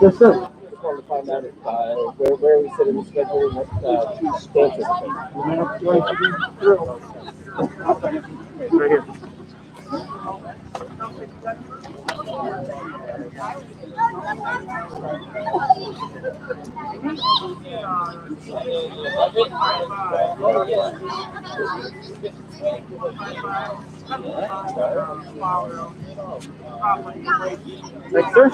Yes, sir. Just wanted to find out if, where we sit in the schedule and what two dates are. You want to be through? It's right here. Thanks, sir.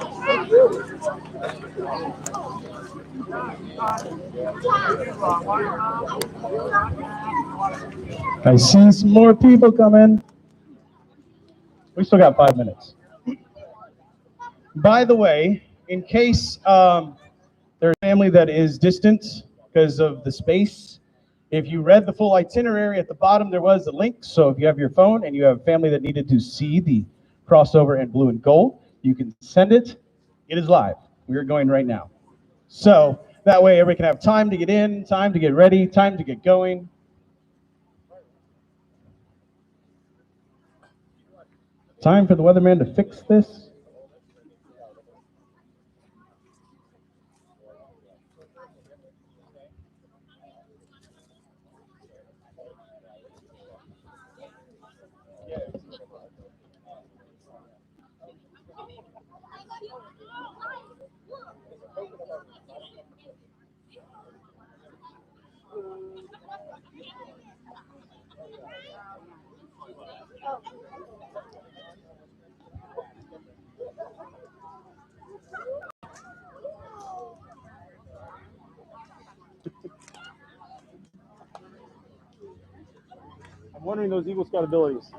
I see some more people coming. We still got 5 minutes. By the way, in case there's a family that is distant because of the space, if you read the full itinerary at the bottom, there was a link. So if you have your phone and you have a family that needed to see the crossover in blue and gold, you can send it. It is live. We are going right now. So that way everybody can have time to get in, time to get ready, time to get going. Time for the weatherman to fix this. I'm wondering those Eagle Scout abilities.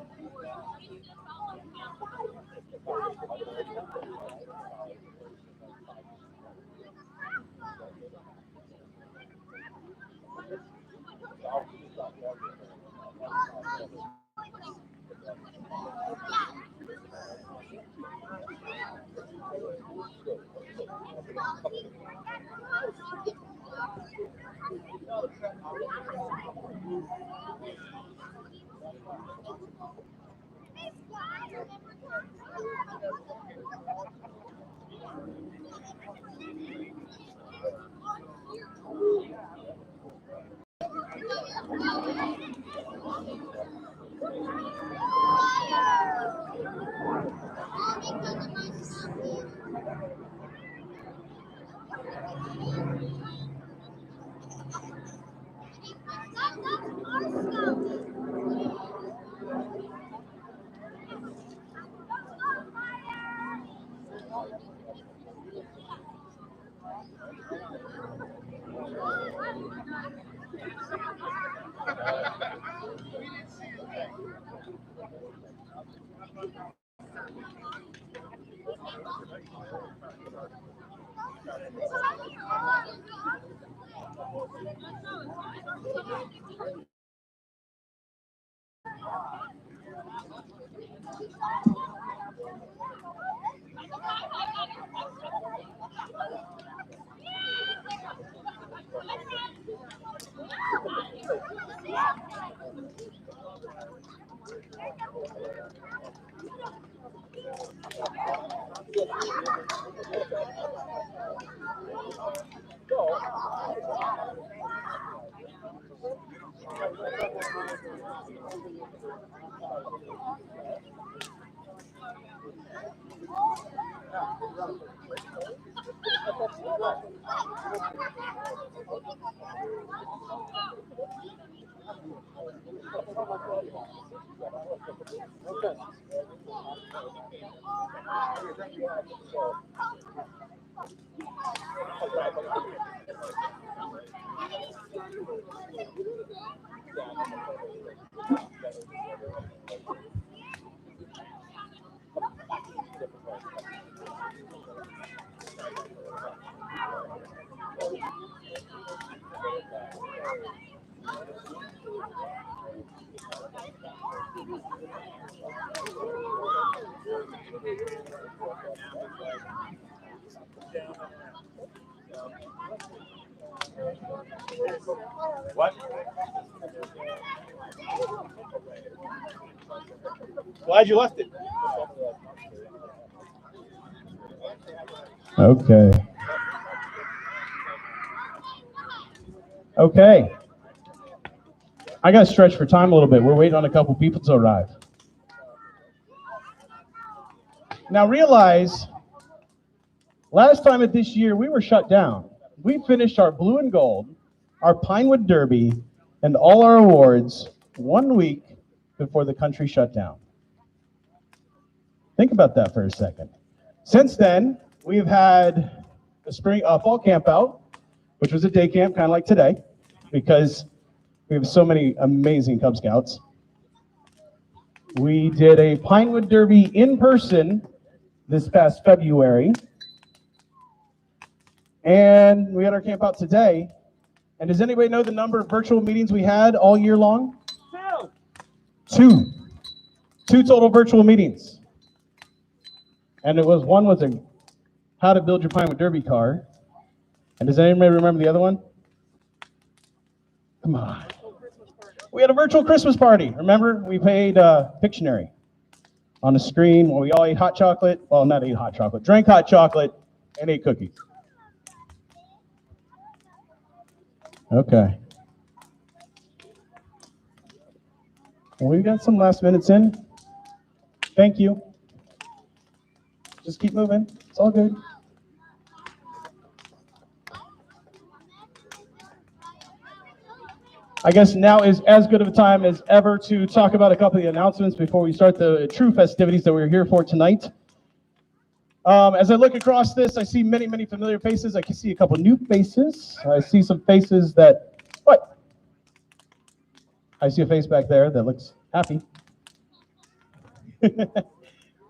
What? Glad you left it. Okay. Okay. I got to stretch for time a little bit. We're waiting on a couple people to arrive. Now realize, last time at this year, we were shut down. We finished our blue and gold, our Pinewood Derby, and all our awards 1 week before the country shut down. Think about that for a second. Since then, we've had a fall camp out, which was a day camp, kind of like today, because we have so many amazing Cub Scouts. We did a Pinewood Derby in person this past February. And we had our camp out today. And does anybody know the number of virtual meetings we had all year long? Two. Two total virtual meetings. And one was a how to build your Pinewood Derby car. And does anybody remember the other one? Come on. We had a virtual Christmas party. Remember, we played Pictionary on the screen while we all ate hot chocolate. Well, not ate hot chocolate, drank hot chocolate, and ate cookies. Okay. Well, we got some last minutes in. Thank you. Just keep moving. It's all good. I guess now is as good of a time as ever to talk about a couple of the announcements before we start the true festivities that we're here for tonight. As I look across this, I see many, many familiar faces. I can see a couple new faces. I see some faces that, what? I see a face back there that looks happy.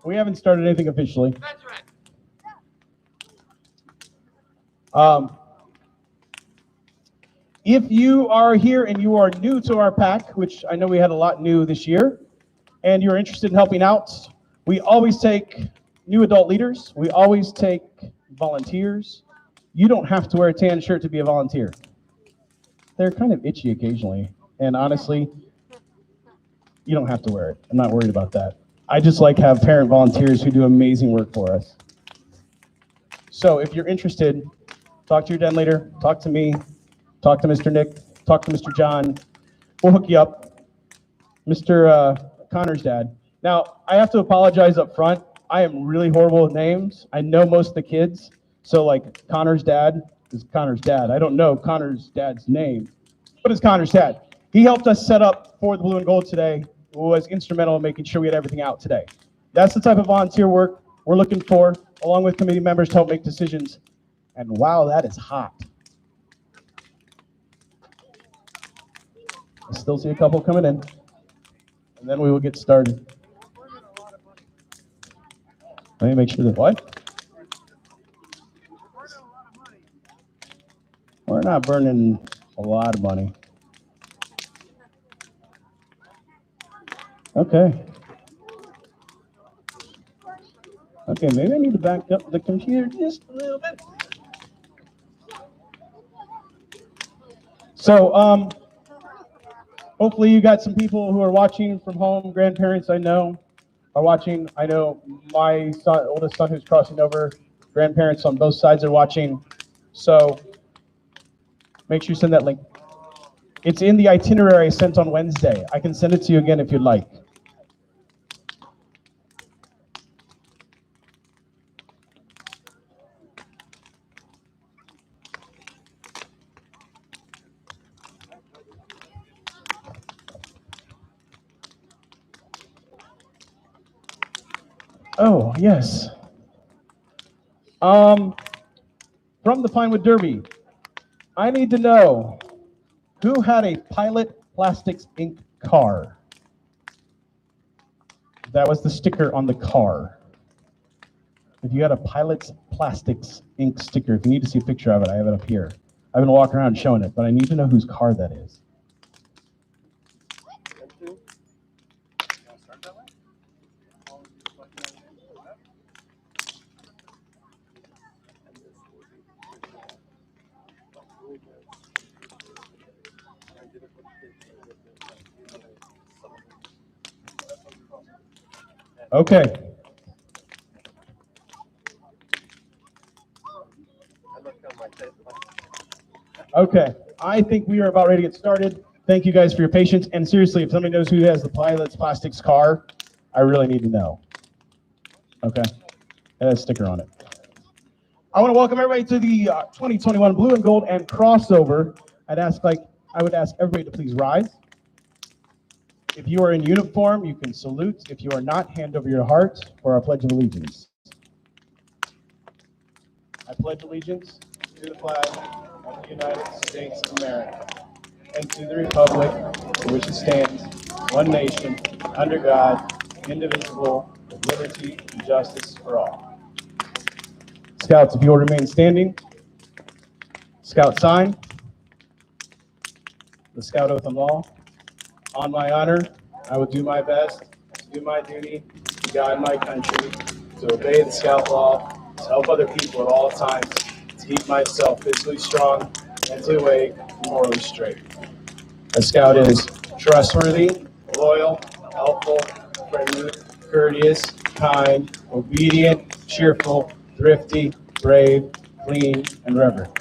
We haven't started anything officially. That's right. If you are here and you are new to our pack, which I know we had a lot new this year, and you're interested in helping out, we always take new adult leaders. We always take volunteers. You don't have to wear a tan shirt to be a volunteer. They're kind of itchy occasionally, and honestly, you don't have to wear it. I'm not worried about that. I just like have parent volunteers who do amazing work for us. So if you're interested, talk to your den leader, talk to me, talk to Mr. Nick, talk to Mr. John. We'll hook you up. Mr. Connor's dad. Now, I have to apologize up front. I am really horrible with names. I know most of the kids. So like Connor's dad is Connor's dad. I don't know Connor's dad's name. What is Connor's dad? He helped us set up for the blue and gold today. Was instrumental in making sure we had everything out today. That's the type of volunteer work we're looking for, along with committee members to help make decisions. And wow, that is hot. I still see a couple coming in, and then we will get started. Let me make sure that what? We're not burning a lot of money. Okay. Okay, maybe I need to back up the computer just a little bit. So, hopefully you got some people who are watching from home. Grandparents I know are watching. I know my oldest son who's crossing over. Grandparents on both sides are watching. So make sure you send that link. It's in the itinerary I sent on Wednesday. I can send it to you again if you'd like. Oh, yes. From the Pinewood Derby, I need to know who had a Pilot Plastics Inc. car. That was the sticker on the car. If you had a Pilot Plastics Inc. sticker, if you need to see a picture of it, I have it up here. I've been walking around showing it, but I need to know whose car that is. Okay. Okay. I think we are about ready to get started. Thank you guys for your patience. And seriously, if somebody knows who has the Pilot's Plastics car, I really need to know. Okay, it has a sticker on it. I want to welcome everybody to the 2021 Blue and Gold and Crossover. I would ask everybody to please rise. If you are in uniform, you can salute. If you are not, hand over your heart for our Pledge of Allegiance. I pledge allegiance to the flag of the United States of America and to the republic for which it stands, one nation, under God, indivisible, with liberty and justice for all. Scouts, if you will remain standing. Scout sign. The Scout Oath and Law. On my honor, I will do my best to do my duty to guide my country, to obey the Scout law, to help other people at all times, to keep myself physically strong, mentally awake, and morally straight. A Scout is trustworthy, loyal, helpful, friendly, courteous, kind, obedient, cheerful, thrifty, brave, clean, and reverent.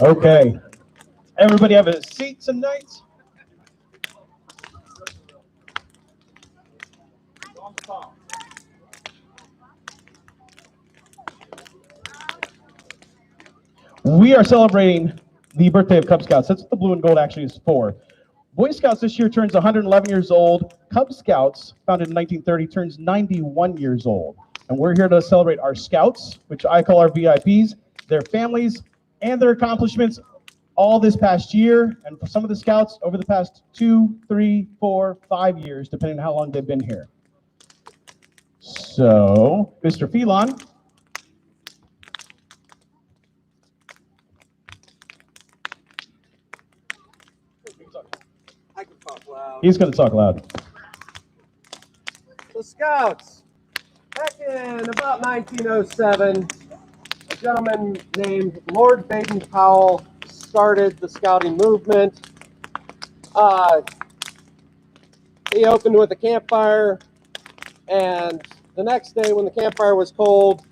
Okay. Everybody have a seat tonight? We are celebrating the birthday of Cub Scouts. That's what the blue and gold actually is for. Boy Scouts this year turns 111 years old. Cub Scouts, founded in 1930, turns 91 years old. And we're here to celebrate our Scouts, which I call our VIPs, their families, and their accomplishments all this past year, and for some of the Scouts over the past 2, 3, 4, 5 years, depending on how long they've been here. So, Mr. Phelan. I can talk loud. He's going to talk loud. The Scouts. Back in about 1907, a gentleman named Lord Baden-Powell started the scouting movement. He opened with a campfire, and the next day when the campfire was cold,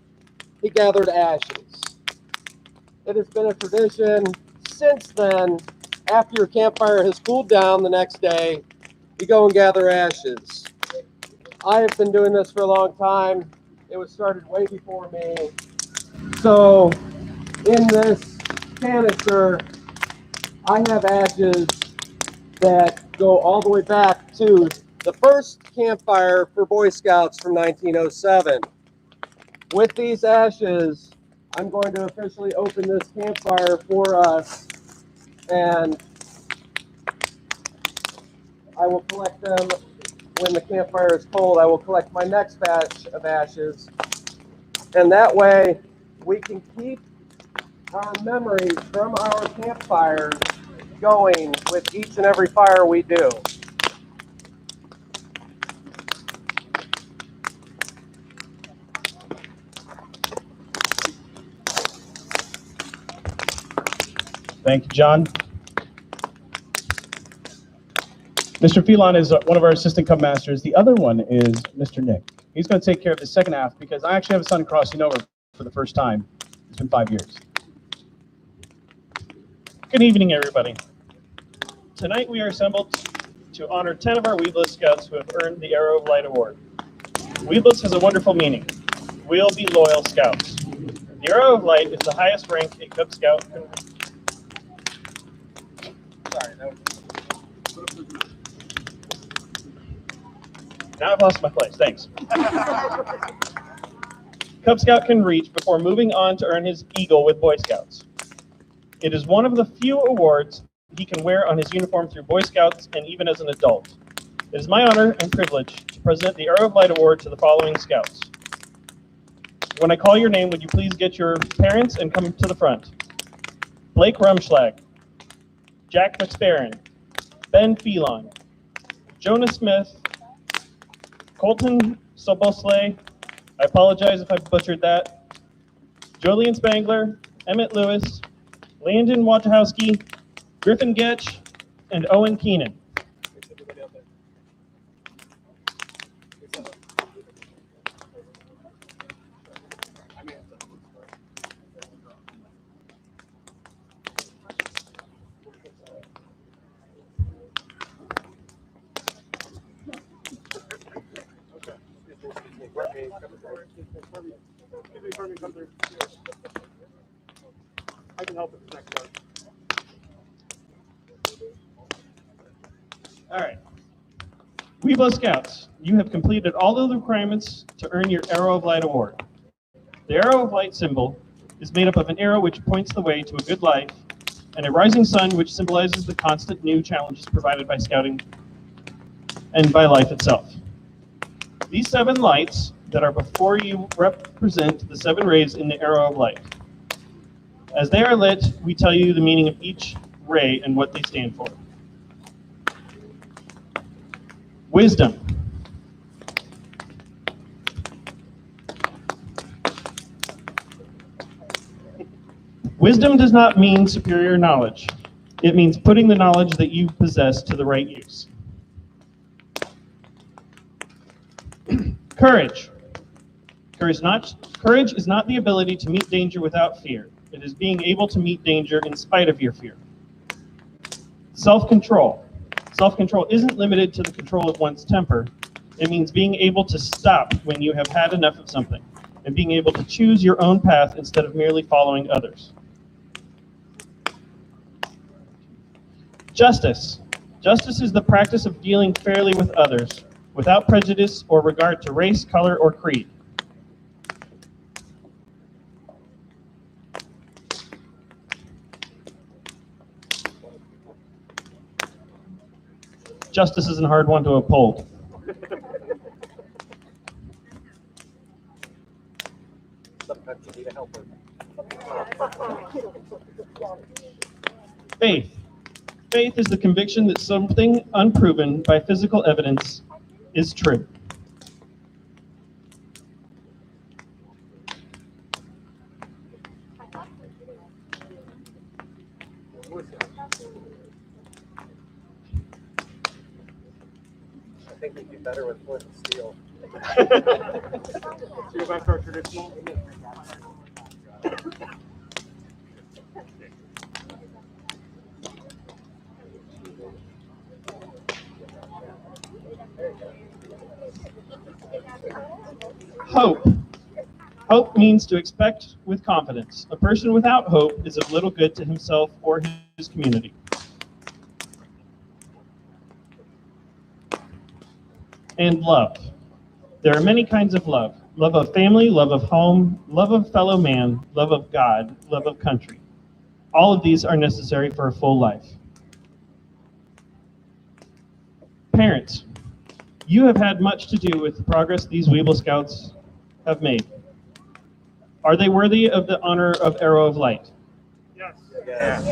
he gathered ashes. It has been a tradition since then. After your campfire has cooled down the next day, you go and gather ashes. I have been doing this for a long time. It was started way before me. So in this canister, I have ashes that go all the way back to the first campfire for Boy Scouts from 1907. With these ashes, I'm going to officially open this campfire for us, and I will collect them when the campfire is cold. I will collect my next batch of ashes, and that way we can keep our memories from our campfires going with each and every fire we do. Thank you, John. Mr. Phelan is one of our assistant Cub masters. The other one is Mr. Nick. He's going to take care of the second half because I actually have a son crossing over for the first time. It's been 5 years. Good evening, everybody. Tonight we are assembled to honor 10 of our Weedless Scouts who have earned the Arrow of Light Award. Weedless has a wonderful meaning. We'll be loyal Scouts. The Arrow of Light is the highest rank a Cub Scout can. Now I've lost my place, thanks. Cub Scout can reach before moving on to earn his Eagle with Boy Scouts. It is one of the few awards he can wear on his uniform through Boy Scouts and even as an adult. It is my honor and privilege to present the Arrow of Light Award to the following Scouts. When I call your name, would you please get your parents and come to the front? Blake Rumschlag, Jack McSparron, Ben Phelan, Jonah Smith, Colton Sobosle, I apologize if I butchered that, Jolien Spangler, Emmett Lewis, Landon Wachowski, Griffin Getch, and Owen Keenan. I can help with the next part. All right. Weeblo Scouts, you have completed all of the requirements to earn your Arrow of Light award. The Arrow of Light symbol is made up of an arrow which points the way to a good life, and a rising sun which symbolizes the constant new challenges provided by scouting and by life itself. These 7 lights that are before you represent the 7 rays in the Arrow of Light. As they are lit, we tell you the meaning of each ray and what they stand for. Wisdom. Wisdom does not mean superior knowledge. It means putting the knowledge that you possess to the right use. Courage. Courage is not the ability to meet danger without fear. It is being able to meet danger in spite of your fear. Self-control. Self-control isn't limited to the control of one's temper. It means being able to stop when you have had enough of something, and being able to choose your own path instead of merely following others. Justice. Justice is the practice of dealing fairly with others, without prejudice or regard to race, color, or creed. Justice is a hard one to uphold. Sometimes you need a helper. Faith. Faith is the conviction that something unproven by physical evidence is true. I think we'd be better with flint and steel. So go back to our traditional. Hope. Hope means to expect with confidence. A person without hope is of little good to himself or his community. And love. There are many kinds of love. Love of family, love of home, love of fellow man, love of God, love of country. All of these are necessary for a full life. Parents, you have had much to do with the progress these Weeble Scouts have made. Are they worthy of the honor of Arrow of Light? Yes. Yes.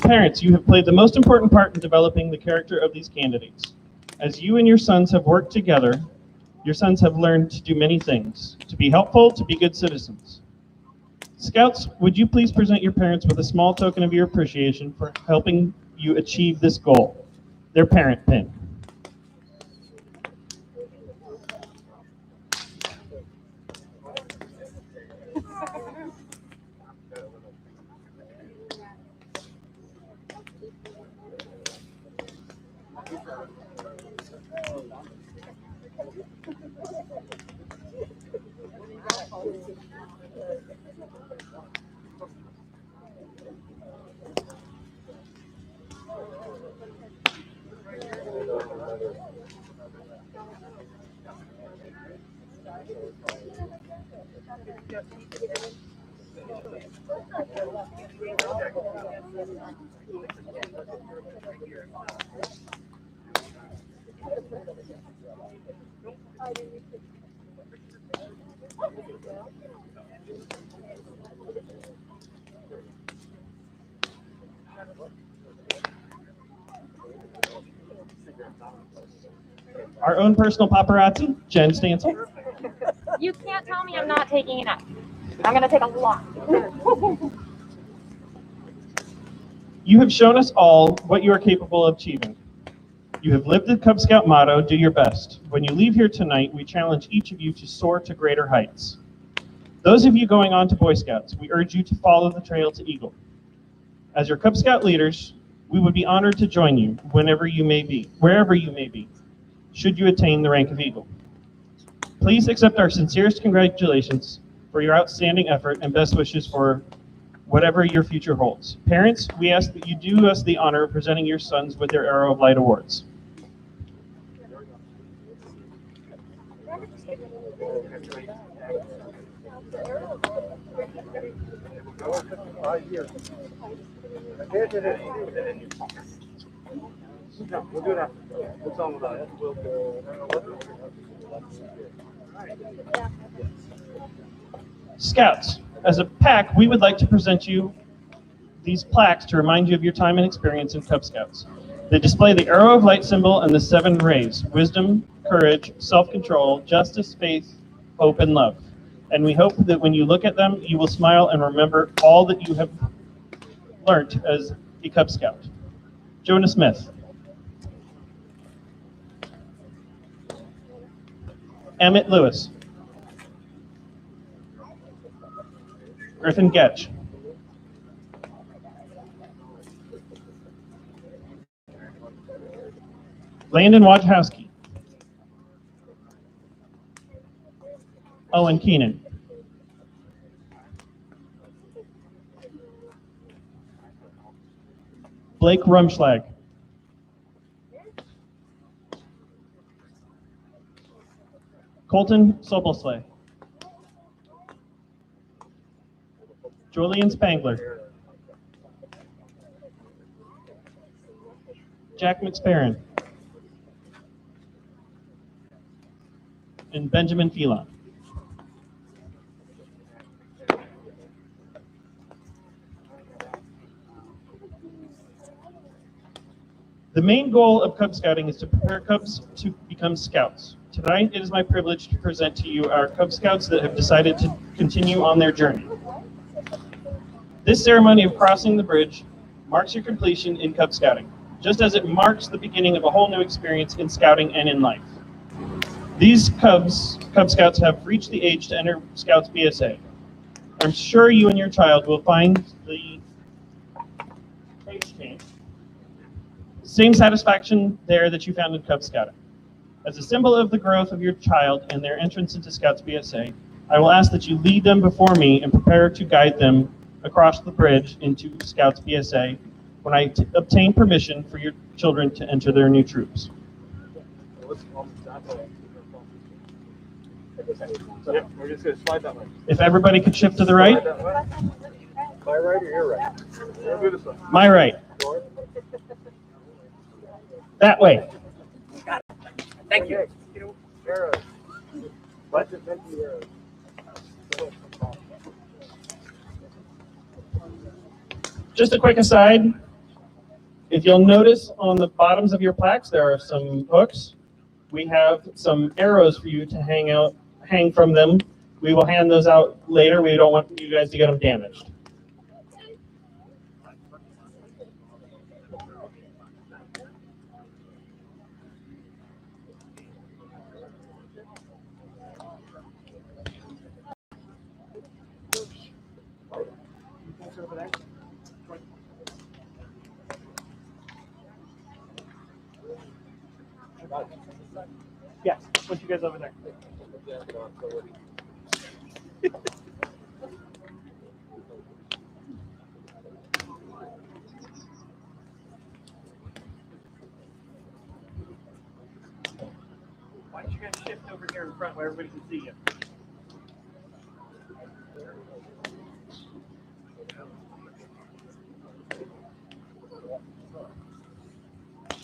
Parents, you have played the most important part in developing the character of these candidates. As you and your sons have worked together, your sons have learned to do many things, to be helpful, to be good citizens. Scouts, would you please present your parents with a small token of your appreciation for helping you achieve this goal? Their parent pin. Our own personal paparazzi, Jen Stansel. You can't tell me I'm not taking enough. I'm going to take a lot. You have shown us all what you are capable of achieving. You have lived the Cub Scout motto, do your best. When you leave here tonight, we challenge each of you to soar to greater heights. Those of you going on to Boy Scouts, we urge you to follow the trail to Eagle. As your Cub Scout leaders, we would be honored to join you wherever you may be, should you attain the rank of Eagle. Please accept our sincerest congratulations for your outstanding effort and best wishes for whatever your future holds. Parents, we ask that you do us the honor of presenting your sons with their Arrow of Light awards. No, we'll do that. We'll tell them about it. Scouts, as a pack, we would like to present you these plaques to remind you of your time and experience in Cub Scouts. They display the Arrow of Light symbol and the 7 rays: wisdom, courage, self-control, justice, faith, hope, and love. And we hope that when you look at them, you will smile and remember all that you have learned as a Cub Scout. Jonah Smith. Emmett Lewis. Griffin Getch. Landon Wojciechowski. Owen Keenan. Blake Rumschlag. Colton Sobelsley. Julian Spangler. Jack McSparron. And Benjamin Phelan. The main goal of Cub Scouting is to prepare Cubs to become Scouts. Tonight, it is my privilege to present to you our Cub Scouts that have decided to continue on their journey. This ceremony of crossing the bridge marks your completion in Cub Scouting, just as it marks the beginning of a whole new experience in Scouting and in life. These Cub Scouts have reached the age to enter Scouts BSA. I'm sure you and your child will find the age change. Same satisfaction there that you found in Cub Scouting. As a symbol of the growth of your child and their entrance into Scouts BSA, I will ask that you lead them before me and prepare to guide them across the bridge into Scouts BSA when I obtain permission for your children to enter their new troops. Yeah, we're just going to slide that way. If everybody could shift to the right. My right or your right? We'll do this one. My right. That way. Thank you. Arrows. What? Arrows. Just a quick aside, if you'll notice on the bottoms of your plaques, there are some hooks. We have some arrows for you to hang from them. We will hand those out later. We don't want you guys to get them damaged. Yes, put you guys over there. Why don't you guys shift over here in front where everybody can see you?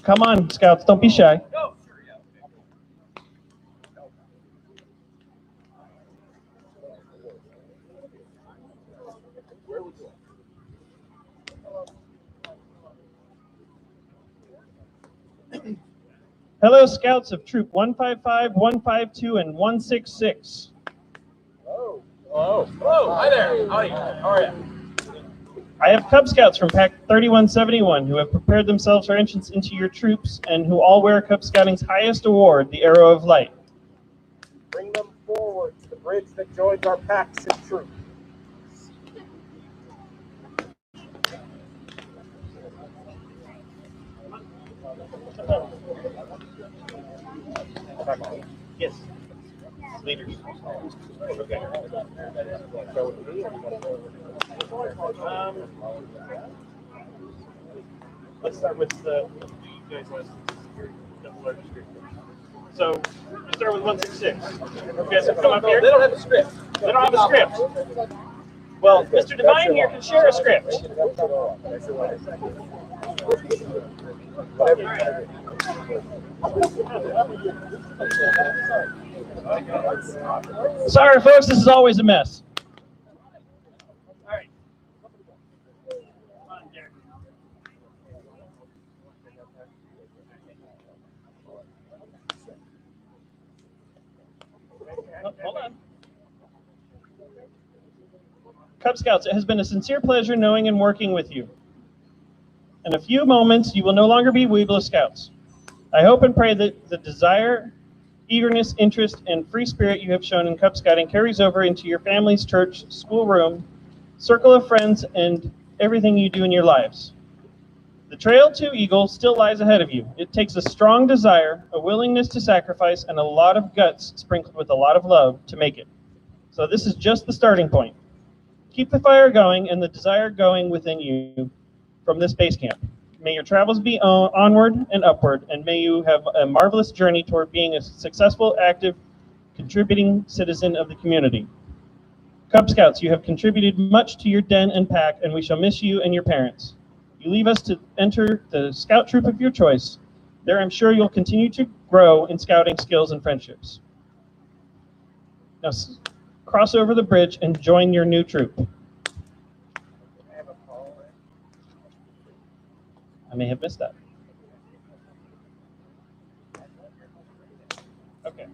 Come on, Scouts, don't be shy. Hello, Scouts of Troop 155, 152, and 166. Oh, hi there. Howdy. How are you? I have Cub Scouts from Pack 3171 who have prepared themselves for entrance into your troops and who all wear Cub Scouting's highest award, the Arrow of Light. Bring them forward to the bridge that joins our packs and troops. Yes. leaders. Okay. Let's start with the you guys last the largest group. So you start with 166. Okay, so come up here. They don't have a script. They don't have a script. Well, Mr. Devine here can share a script. Sorry, folks, this is always a mess. All right. Come on, Derek. Oh, hold on. Cub Scouts, it has been a sincere pleasure knowing and working with you. In a few moments, you will no longer be Weeblo Scouts. I hope and pray that the desire, eagerness, interest, and free spirit you have shown in Cub Scouting carries over into your family's church, schoolroom, circle of friends, and everything you do in your lives. The trail to Eagle still lies ahead of you. It takes a strong desire, a willingness to sacrifice, and a lot of guts sprinkled with a lot of love to make it. So this is just the starting point. Keep the fire going and the desire going within you from this base camp. May your travels be onward and upward, and may you have a marvelous journey toward being a successful, active, contributing citizen of the community. Cub Scouts, you have contributed much to your den and pack, and we shall miss you and your parents. You leave us to enter the scout troop of your choice. There I'm sure you'll continue to grow in scouting skills and friendships. Now cross over the bridge and join your new troop. I may have missed that. Okay.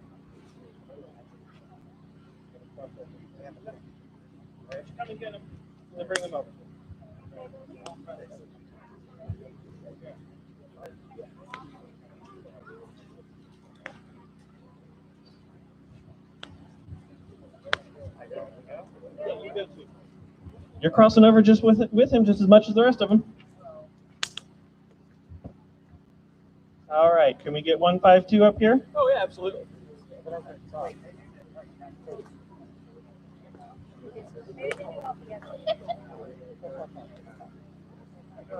Come and get them and bring them over. Yeah, you go too. You're crossing over just with him just as much as the rest of them. All right, can we get 152 up here? Oh, yeah, absolutely.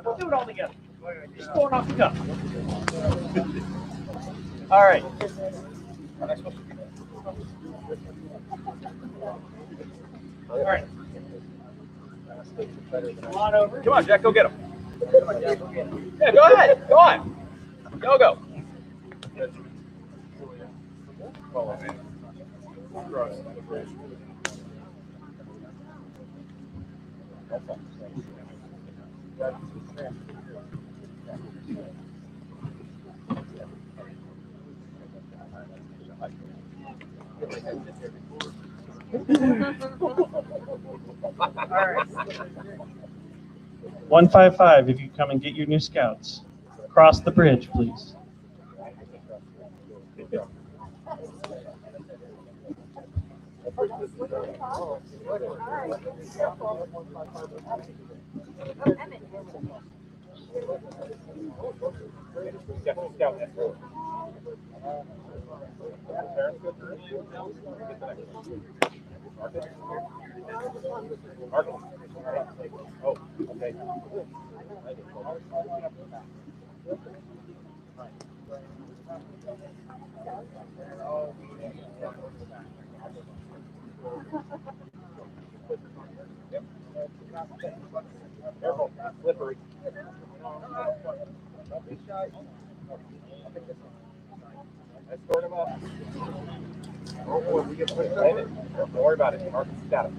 We'll do it all together. Just going off the cuff. All right. All right. Come on over. Come on, Jack, go get him. Yeah, go ahead. Go on. Go. All right. 155, if you come and get your new scouts. Cross the bridge, please. Oh, okay. Careful, slippery. Let's sort him up. Oh, we get pushed in it. Don't worry about it. Mark got it.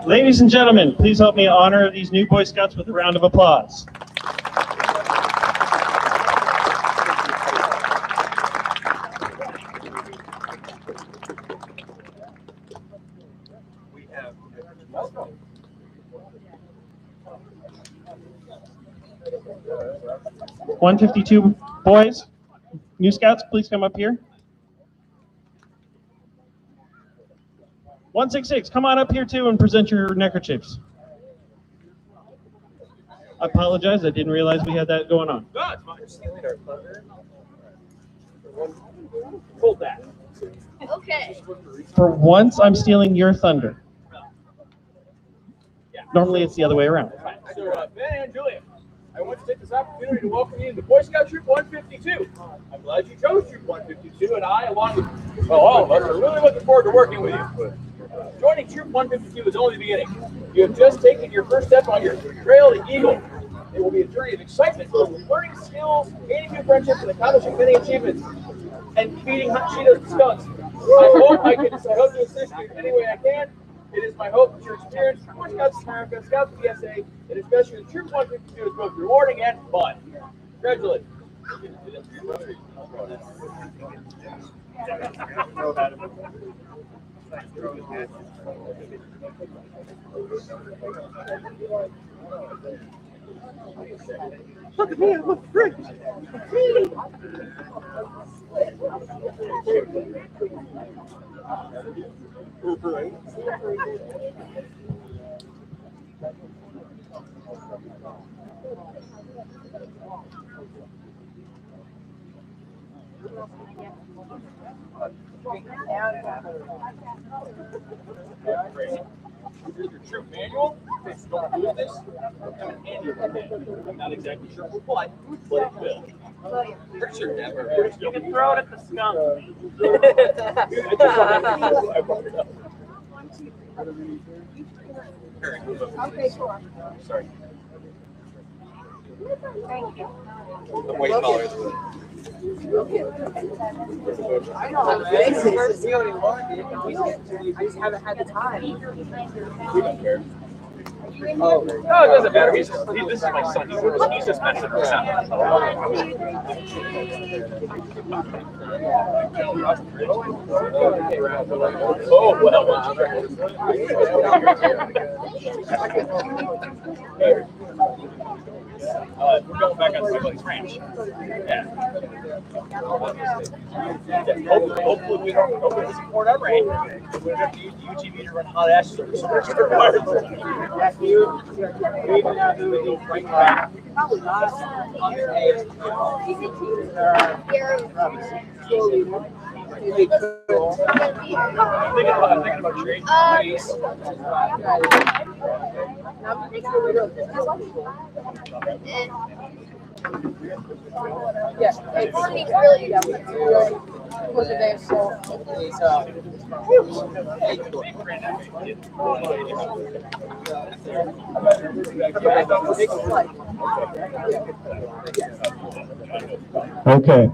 Ladies and gentlemen, please help me honor these new Boy Scouts with a round of applause. We have 152 boys, new scouts, please come up here. 166, come on up here too and present your neckerchiefs. I apologize. I didn't realize we had that going on. No, it's fine. You're stealing our thunder. Hold that. Okay. For once, I'm stealing your thunder. Normally, it's the other way around. So, Ben and Julia, I want to take this opportunity to welcome you to Boy Scout Troop 152. I'm glad you chose Troop 152, and I, along with all of us, are really looking forward to working with you. Joining Troop 152 is only the beginning. You have just taken your first step on your trail to Eagle. It will be a journey of excitement, filled with learning skills, gaining new friendships, and accomplishing many achievements, and defeating hot Cheetos and skunks. I hope to assist you in any way I can. It is my hope that your experience with Boy Scouts of America, Scouts of the SA, and especially the Troop 152 is both rewarding and fun. Congratulations. Look at me, I look great. Here's your troop manual. Don't lose this. Come in handy one day. I'm not exactly sure what, but it will. Pretty sure never. You can throw it at the skunk. I brought it up. Okay, sure. Sorry. Thank you. I'm way taller than that. I know how to face it. I just haven't had the time. We don't care. Oh, no, it doesn't matter. This is my son. He's just messing around. Oh, well. We're going back on somebody's ranch. Yeah. Hopefully we don't support our range. We don't have to use the UTV to run hot ash service. I'm thinking about trading. Yes, it's really was a day so Okay.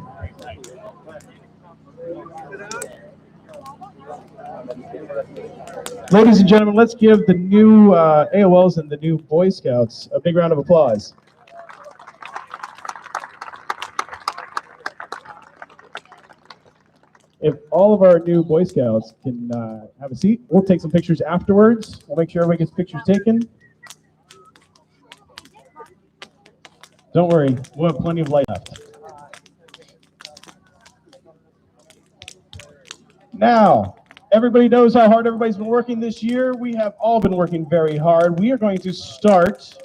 Ladies and gentlemen, let's give the new AOLs and the new Boy Scouts a big round of applause. If all of our new Boy Scouts can have a seat, we'll take some pictures afterwards. We'll make sure everybody gets pictures taken. Don't worry, we'll have plenty of light left. Now, everybody knows how hard everybody's been working this year. We have all been working very hard. We are going to start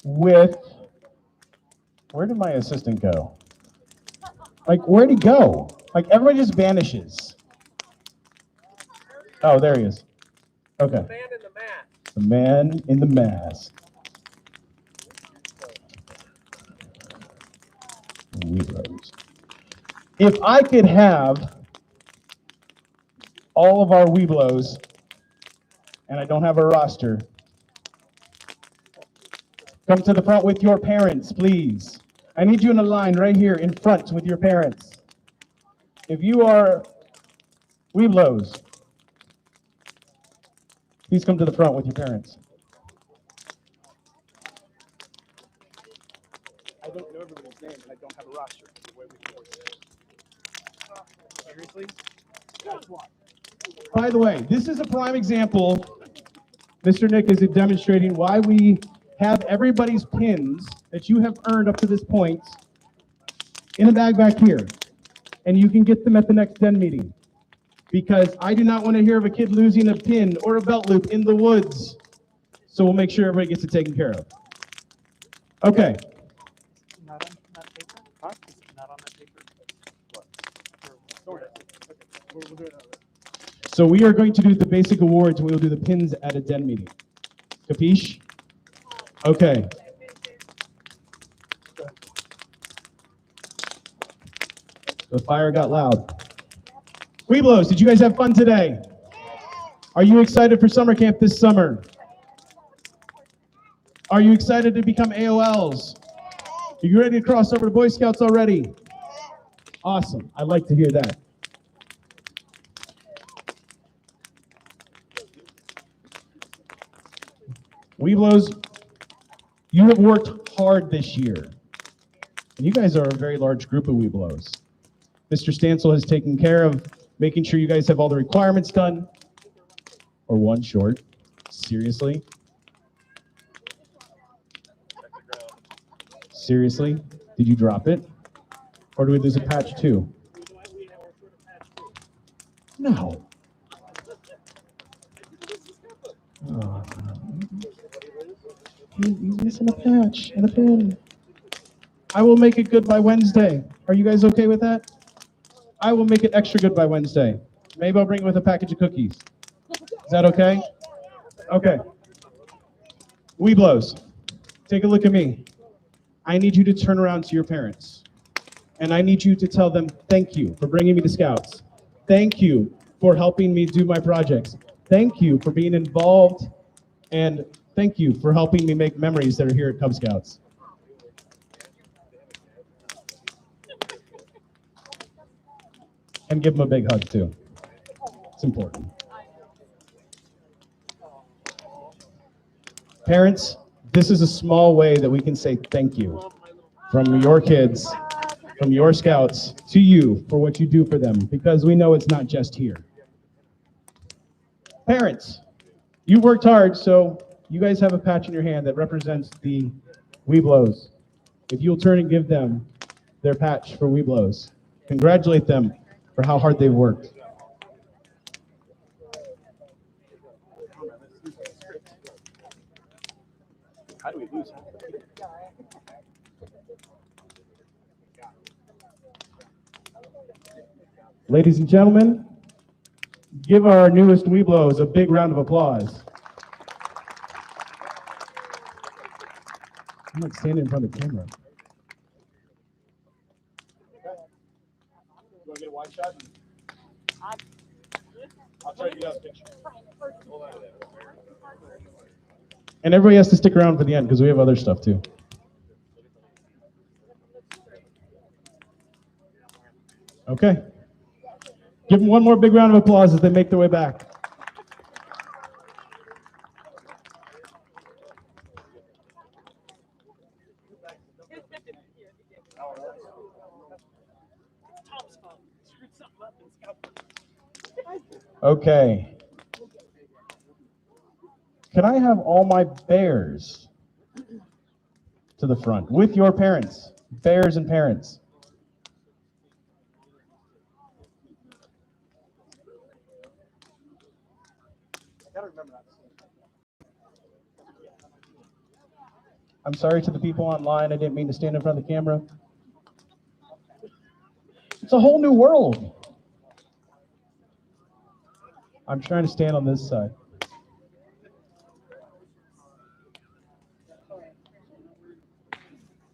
with, where did my assistant go? Like, where'd he go? Like, everybody just vanishes. Oh, there he is. Okay. Man in the mask. The man in the mask. Weirdos. If I could have all of our Weeblos, and I don't have a roster, come to the front with your parents, please. I need you in a line right here in front with your parents. If you are Weeblos, please come to the front with your parents. I don't know everybody's name, and I don't have a roster. Seriously? That's why. By the way, this is a prime example. Mr. Nick is demonstrating why we have everybody's pins that you have earned up to this point in a bag back here. And you can get them at the next den meeting. Because I do not want to hear of a kid losing a pin or a belt loop in the woods. So we'll make sure everybody gets it taken care of. Okay. Not on that paper? Huh? Is it not on that paper? What? Sort of. Okay. We'll do it that way. So we are going to do the basic awards, and we will do the pins at a den meeting. Capiche? Okay. The fire got loud. Weeblos, did you guys have fun today? Are you excited for summer camp this summer? Are you excited to become AOLs? Are you ready to cross over to Boy Scouts already? Awesome. I'd like to hear that. Weeblos, you have worked hard this year. And you guys are a very large group of Weeblos. Mr. Stansel has taken care of making sure you guys have all the requirements done. Or one short. Seriously? Seriously? Did you drop it? Or do we lose a patch too? No. Oh, he's missing a patch and a pin. I will make it good by Wednesday. Are you guys okay with that? I will make it extra good by Wednesday. Maybe I'll bring it with a package of cookies. Is that okay? Okay. Weeblos, take a look at me. I need you to turn around to your parents. And I need you to tell them thank you for bringing me to Scouts. Thank you for helping me do my projects. Thank you for being involved. And thank you for helping me make memories that are here at Cub Scouts. And give them a big hug too. It's important. Parents, this is a small way that we can say thank you from your kids, from your Scouts to you for what you do for them, because we know it's not just here. Parents, you worked hard, so you guys have a patch in your hand that represents the Weeblos. If you'll turn and give them their patch for Weeblos, congratulate them for how hard they've worked. How do we lose it? Ladies and gentlemen, give our newest Weeblos a big round of applause. I'm not standing in front of the camera. You want to get a wide shot? I'll try to get out a picture. And everybody has to stick around for the end because we have other stuff too. Okay. Give them one more big round of applause as they make their way back. Okay. Can I have all my bears to the front with your parents? Bears and parents. I'm sorry to the people online. I didn't mean to stand in front of the camera. It's a whole new world. I'm trying to stand on this side.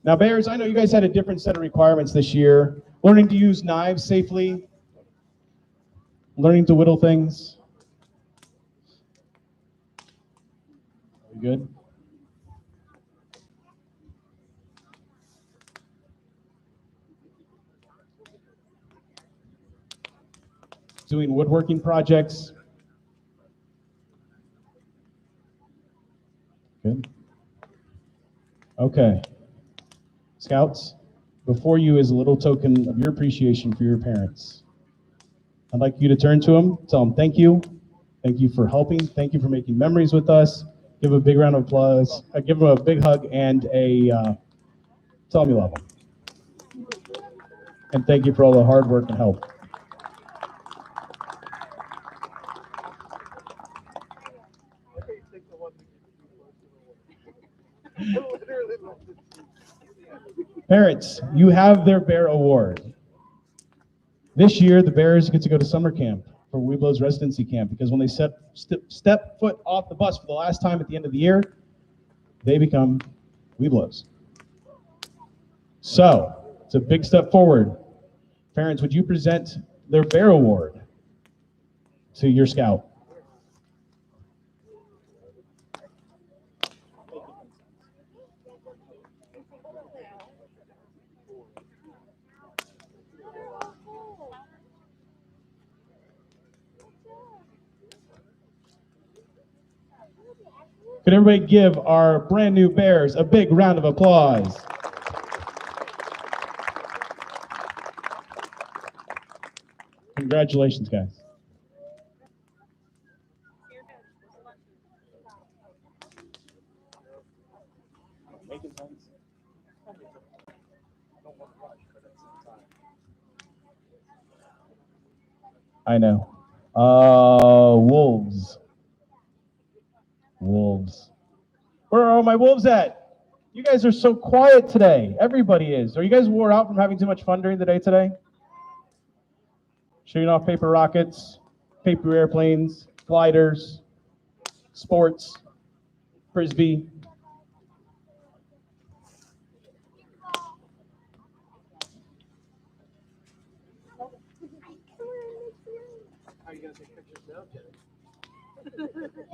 Now, Bears, I know you guys had a different set of requirements this year. Learning to use knives safely, learning to whittle things. You good? Doing woodworking projects. Good. Okay. Scouts, before you is a little token of your appreciation for your parents. I'd like you to turn to them, tell them thank you for helping, thank you for making memories with us. Give a big round of applause, give them a big hug and tell them you love them. And thank you for all the hard work and help. Parents, you have their Bear Award. This year, the Bears get to go to summer camp for Weeblo's residency camp because when they step foot off the bus for the last time at the end of the year, they become Weeblos. So, it's a big step forward. Parents, would you present their Bear Award to your scout? Could everybody give our brand new Bears a big round of applause? Congratulations, guys. I know. Wolves. Wolves. Where are all my wolves at? You guys are so quiet today. Everybody is. Are you guys wore out from having too much fun during the day today? Shooting off paper rockets, paper airplanes, gliders, sports, frisbee.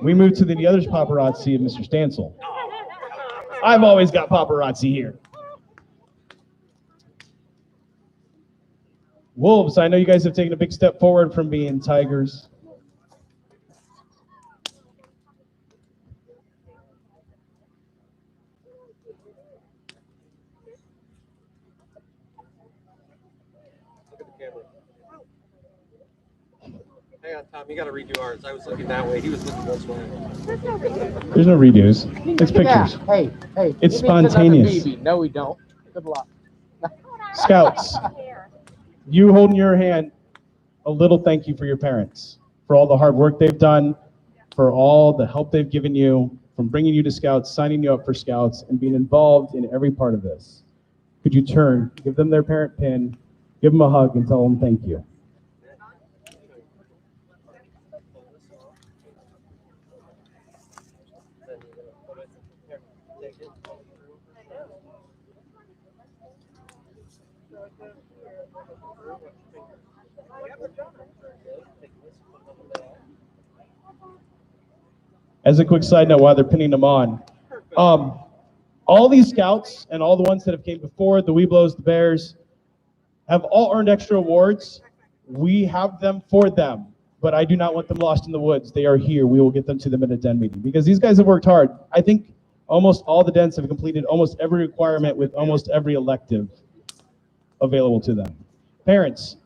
We moved to the other paparazzi of Mr. Stansel. I've always got paparazzi here. Wolves, I know you guys have taken a big step forward from being tigers. Look at the camera. Hang on, Tom. You got to redo ours. I was looking that way. He was looking this way. There's no redos. It's pictures. Yeah, hey. It's he needs another spontaneous. baby. No, we don't. Good luck. Scouts, you holding your hand, a little thank you for your parents, for all the hard work they've done, for all the help they've given you, from bringing you to Scouts, signing you up for Scouts, and being involved in every part of this. Could you turn, give them their parent pin, give them a hug, and tell them thank you. As a quick side note, while they're pinning them on, all these Scouts and all the ones that have came before, the Weeblos, the Bears, have all earned extra awards. We have them for them, but I do not want them lost in the woods. They are here. We will get them to them at a den meeting because these guys have worked hard. I think almost all the dens have completed almost every requirement with almost every elective available to them. Parents,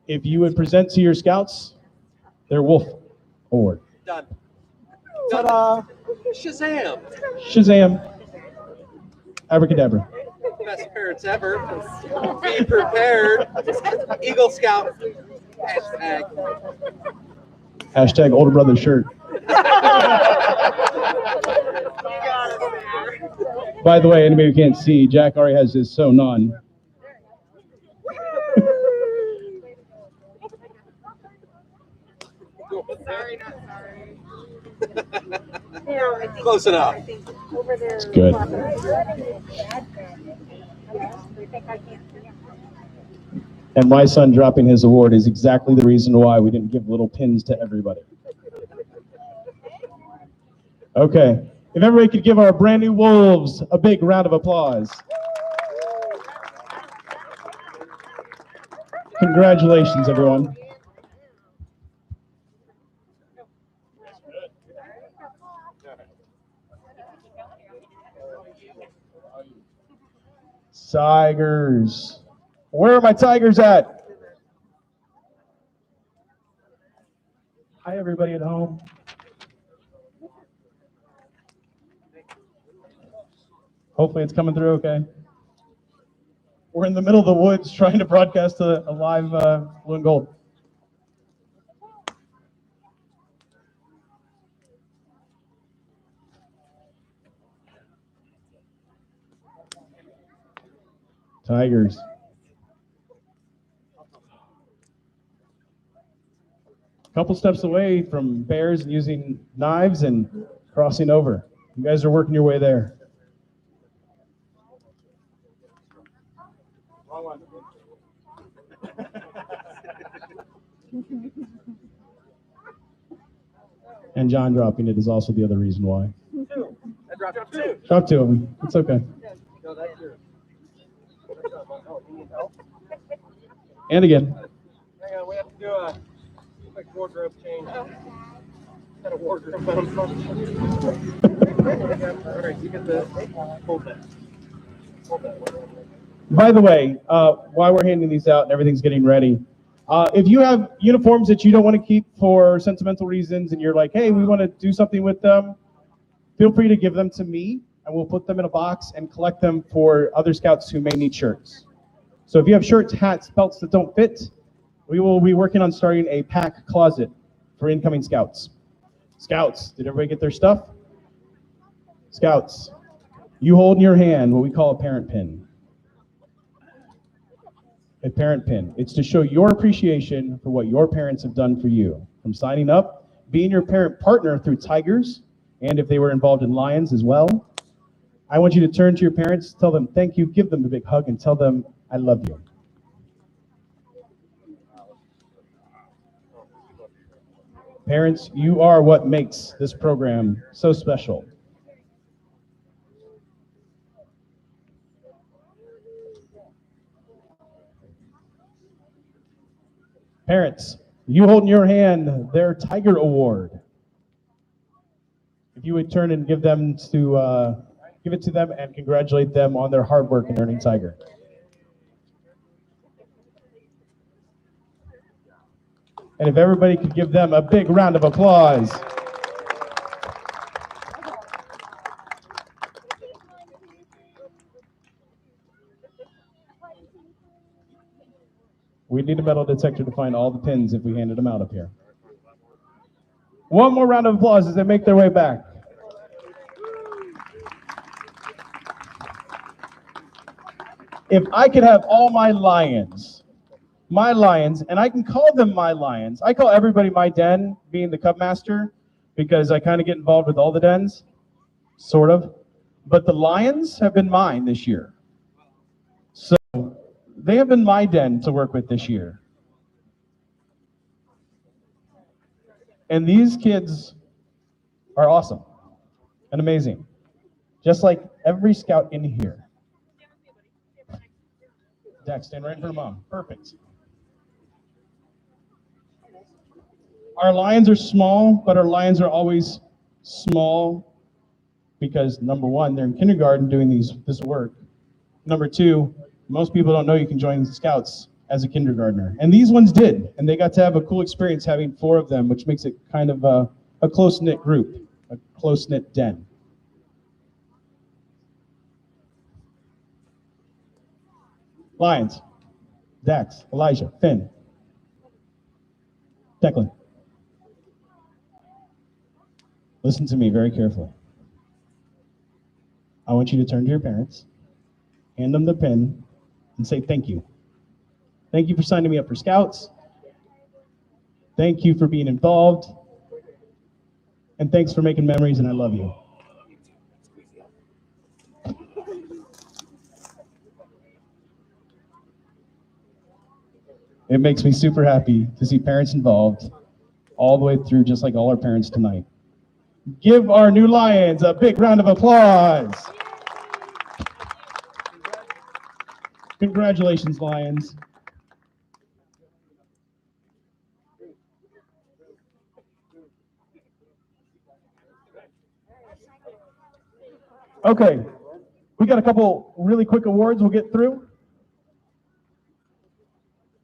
if you would present to your Scouts their Wolf Award. Done. Ta-da! Shazam! Shazam. Abracadabra. Best parents ever. Be prepared. Eagle Scout. Hashtag older brother shirt. By the way, anybody who can't see, Jack already has his sewn on. Sorry, not sorry. Close enough. It's good. And my son dropping his award is exactly the reason why we didn't give little pins to everybody. Okay, if everybody could give our brand new Wolves a big round of applause. Congratulations, everyone. Tigers. Where are my Tigers at? Hi, everybody at home. Hopefully it's coming through okay. We're in the middle of the woods trying to broadcast a live blue and gold. Tigers. Couple steps away from bears and using knives and crossing over. You guys are working your way there. Wrong one. And John dropping it is also the other reason why. Two. I dropped two. Drop two of them. It's okay. No, that's yours. Oh, you need help? And again. Hang on, we have to do a quick wardrobe change. Got a wardrobe on front. All right, you get the hold that. Hold that. By the way, while we're handing these out and everything's getting ready, if you have uniforms that you don't want to keep for sentimental reasons and you're like, hey, we want to do something with them, feel free to give them to me and we'll put them in a box and collect them for other scouts who may need shirts. So if you have shirts, hats, belts that don't fit, we will be working on starting a pack closet for incoming scouts. Scouts, did everybody get their stuff? Scouts, you hold in your hand what we call a parent pin. A parent pin. It's to show your appreciation for what your parents have done for you. From signing up, being your parent partner through Tigers, and if they were involved in Lions as well. I want you to turn to your parents, tell them thank you, give them a big hug, and tell them I love you. Parents, you are what makes this program so special. Parents, you hold in your hand their Tiger Award. If you would turn and give it to them and congratulate them on their hard work in earning Tiger. And if everybody could give them a big round of applause. We need a metal detector to find all the pins if we handed them out up here. One more round of applause as they make their way back. If I could have all my lions, and I can call them my lions. I call everybody my den, being the Cub Master, because I kind of get involved with all the dens, sort of. But the lions have been mine this year. So they have been my den to work with this year. And these kids are awesome and amazing, just like every scout in here. Dex, stand right in front of Mom. Perfect. Our lions are small, but our lions are always small because, number one, they're in kindergarten doing this work. Number two, most people don't know you can join the Scouts as a kindergartner. And these ones did, and they got to have a cool experience having 4 of them, which makes it kind of a close-knit group, a close-knit den. Lions, Dax, Elijah, Finn, Declan. Listen to me very carefully. I want you to turn to your parents, hand them the pin, and say thank you. Thank you for signing me up for Scouts. Thank you for being involved. And thanks for making memories, and I love you. It makes me super happy to see parents involved all the way through, just like all our parents tonight. Give our new Lions a big round of applause. Congratulations, Lions. Okay, we got a couple really quick awards we'll get through.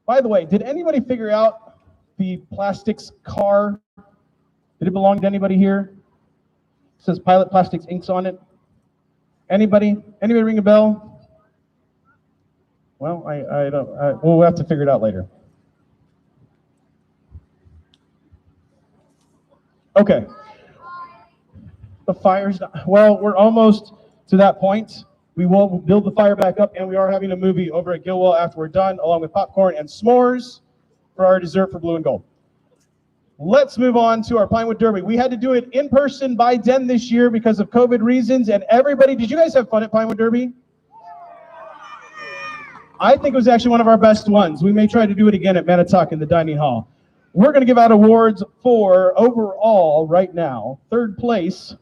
By the way, did anybody figure out the plastics car? Did it belong to anybody here? It says Pilot Plastics Inks on it. Anybody? Anybody ring a bell? Well, I don't. We'll have to figure it out later. Okay. The fire's not, well, we're almost to that point. We will build the fire back up, and we are having a movie over at Gilwell after we're done, along with popcorn and s'mores for our dessert for Blue and Gold. Let's move on to our Pinewood Derby. We had to do it in person by den this year because of COVID reasons, and everybody, did you guys have fun at Pinewood Derby? I think it was actually one of our best ones. We may try to do it again at Manitowoc in the dining hall. We're going to give out awards for overall right now. Third place,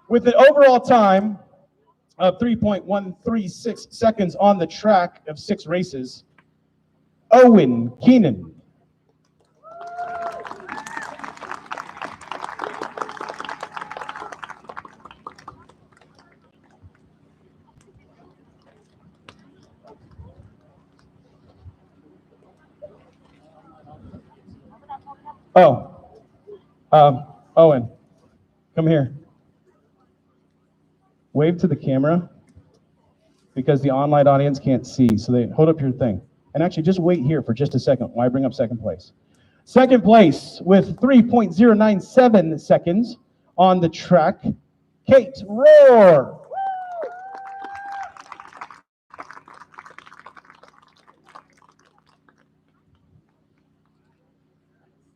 with an overall time of 3.136 seconds on the track of 6 races, Owen Keenan. Owen, come here. Wave to the camera because the online audience can't see. So they hold up your thing. And actually just wait here for just a second while I bring up second place. Second place with 3.097 seconds on the track, Kate Rohr.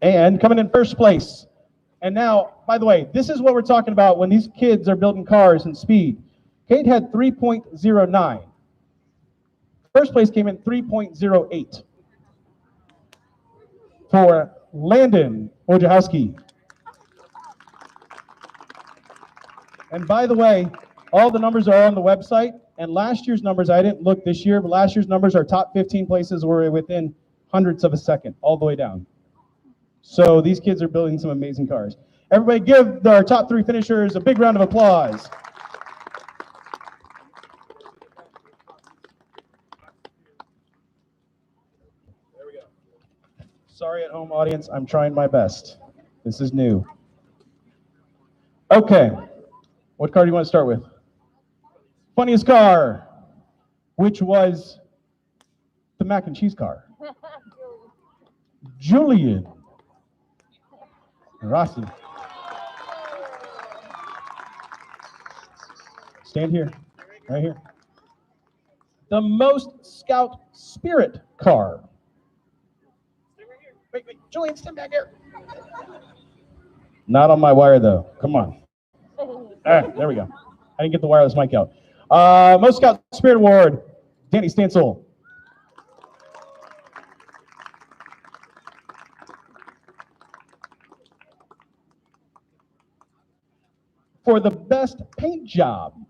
And coming in first place. And now, by the way, this is what we're talking about when these kids are building cars and speed. Kate had 3.09. First place came in 3.08 for Landon Wojciechowski. And by the way, all the numbers are on the website. And last year's numbers, I didn't look this year, but last year's numbers, our top 15 places were within hundredths of a second, all the way down. So these kids are building some amazing cars. Everybody give our top 3 finishers a big round of applause. There we go. Sorry at home audience, I'm trying my best. This is new. Okay, what car do you want to start with? Funniest car, which was the mac and cheese car. Julian Rossi. Stand here, right here. The most Scout Spirit car. Wait, Julian, stand back here. Not on my wire though, come on. All right, there we go. I didn't get the wireless mic out. Most Scout Spirit Award, Danny Stansel. For the best paint job.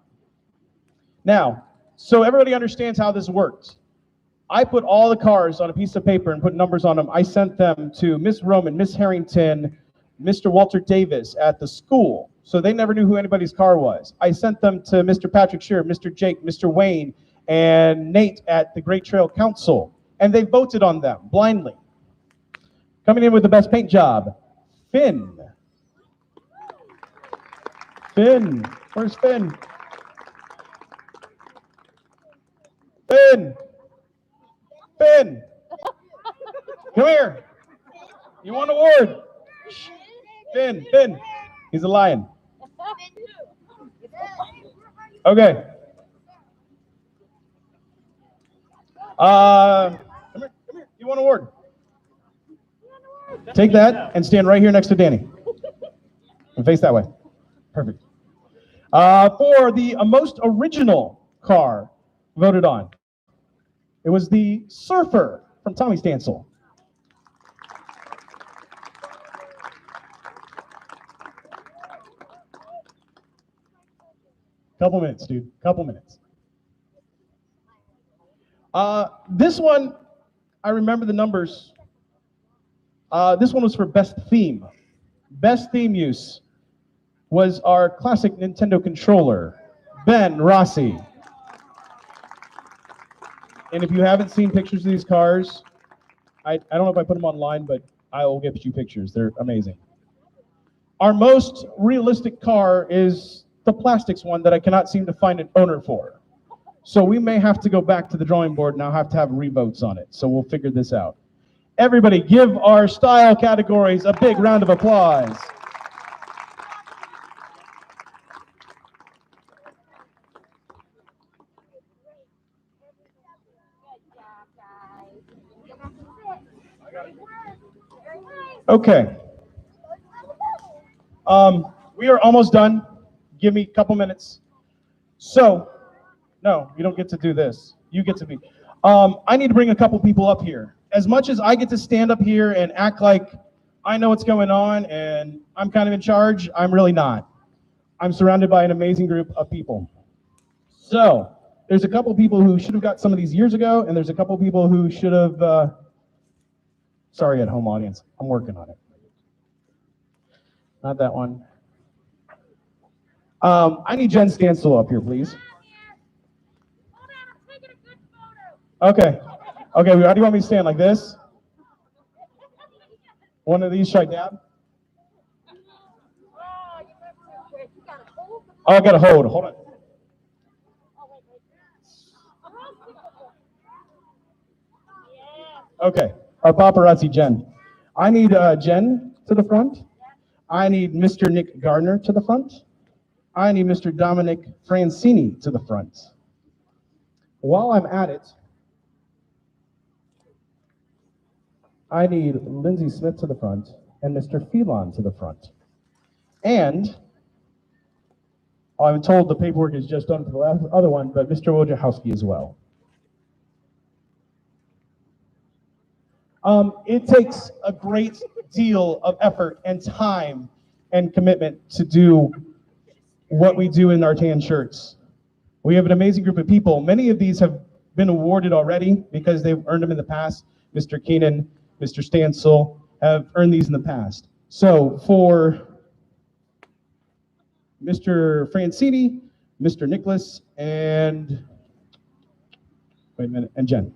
Now, so everybody understands how this works. I put all the cars on a piece of paper and put numbers on them. I sent them to Miss Roman, Miss Harrington, Mr. Walter Davis at the school. So they never knew who anybody's car was. I sent them to Mr. Patrick Shearer, Mr. Jake, Mr. Wayne, and Nate at the Great Trail Council. And they voted on them blindly. Coming in with the best paint job, Finn. Finn, where's Finn? Finn! Finn! Come here. You want an award? Finn, Finn. He's a lion. Okay. Come here. You want an award? Take that and stand right here next to Danny. And face that way. Perfect. For the most original car voted on, it was the Surfer from Tommy Stansel. Couple minutes, dude. Couple minutes. This one, I remember the numbers. This one was for best theme. Best theme use was our classic Nintendo controller, Ben Rossi. And if you haven't seen pictures of these cars, I don't know if I put them online, but I will get you pictures. They're amazing. Our most realistic car is the plastics one that I cannot seem to find an owner for. So we may have to go back to the drawing board and I'll have to have revotes on it. So we'll figure this out. Everybody give our style categories a big round of applause. Okay. We are almost done. Give me a couple minutes. So, no, you don't get to do this. You get to be. I need to bring a couple people up here. As much as I get to stand up here and act like I know what's going on and I'm kind of in charge, I'm really not. I'm surrounded by an amazing group of people. So, there's a couple people who should have got some of these years ago, and there's a couple people who should have, sorry at home audience, I'm working on it. Not that one. I need Jen Stansel up here, please. Okay. Okay, how do you want me to stand, like this? One of these, should I dab? Oh, I gotta hold on. Okay, our paparazzi Jen. I need Jen to the front. I need Mr. Nick Gardner to the front. I need Mr. Dominic Francini to the front. While I'm at it, I need Lindsay Smith to the front and Mr. Phelan to the front. And I'm told the paperwork is just done for the last other one, but Mr. Wojciechowski as well. It takes a great deal of effort and time and commitment to do what we do in our tan shirts. We have an amazing group of people. Many of these have been awarded already because they've earned them in the past. Mr. Keenan, Mr. Stansel have earned these in the past. So for Mr. Francini, Mr. Nicholas, and wait a minute, and Jen.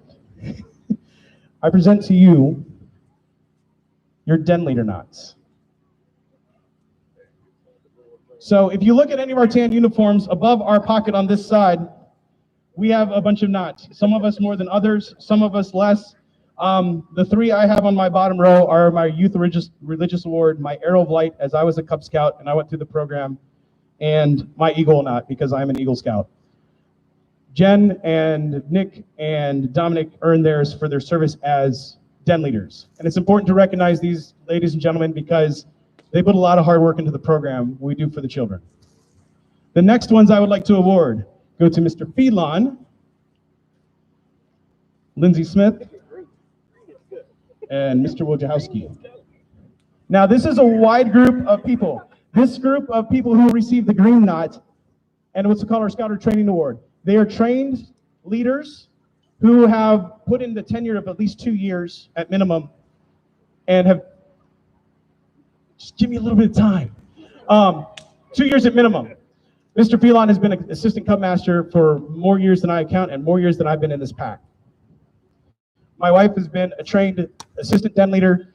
I present to you your den leader knots. So if you look at any of our tan uniforms, above our pocket on this side, we have a bunch of knots. Some of us more than others, some of us less. The three I have on my bottom row are my Youth Religious Award, my Arrow of Light, as I was a Cub Scout and I went through the program, and my Eagle knot because I'm an Eagle Scout. Jen and Nick and Dominic earned theirs for their service as den leaders. And it's important to recognize these ladies and gentlemen because they put a lot of hard work into the program we do for the children. The next ones I would like to award go to Mr. Phelan, Lindsay Smith, and Mr. Wojciechowski. Now this is a wide group of people. This group of people who receive the green knot and what's called our Scouter Training Award. They are trained leaders who have put in the tenure of at least 2 years at minimum and have, just give me a little bit of time. 2 years at minimum. Mr. Phelan has been an assistant Cub Master for more years than I count and more years than I've been in this pack. My wife has been a trained assistant den leader.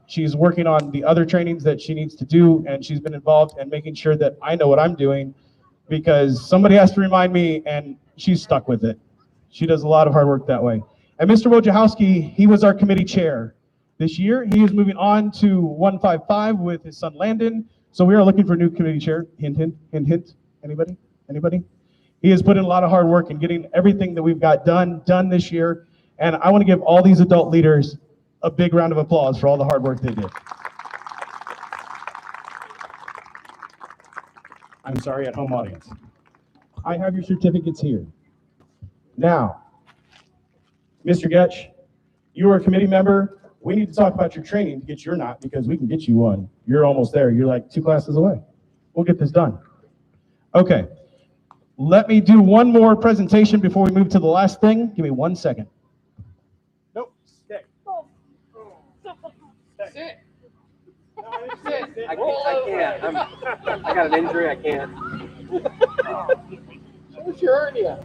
She's working on the other trainings that she needs to do, and she's been involved in making sure that I know what I'm doing because somebody has to remind me, and she's stuck with it. She does a lot of hard work that way. And Mr. Wojciechowski, he was our committee chair. This year, he is moving on to 155 with his son Landon, so we are looking for a new committee chair. Hint, hint, hint, hint. Anybody? Anybody? He has put in a lot of hard work in getting everything that we've got done this year, and I want to give all these adult leaders a big round of applause for all the hard work they did. I'm sorry, at home audience. I have your certificates here. Now, Mr. Getch, you are a committee member. We need to talk about your training to get your knot because we can get you one. You're almost there. You're like 2 classes away. We'll get this done. Okay. Let me do one more presentation before we move to the last thing. Give me 1 second. Nope. Stay. Sit. I can't. I got an injury. I can't. What's your hernia?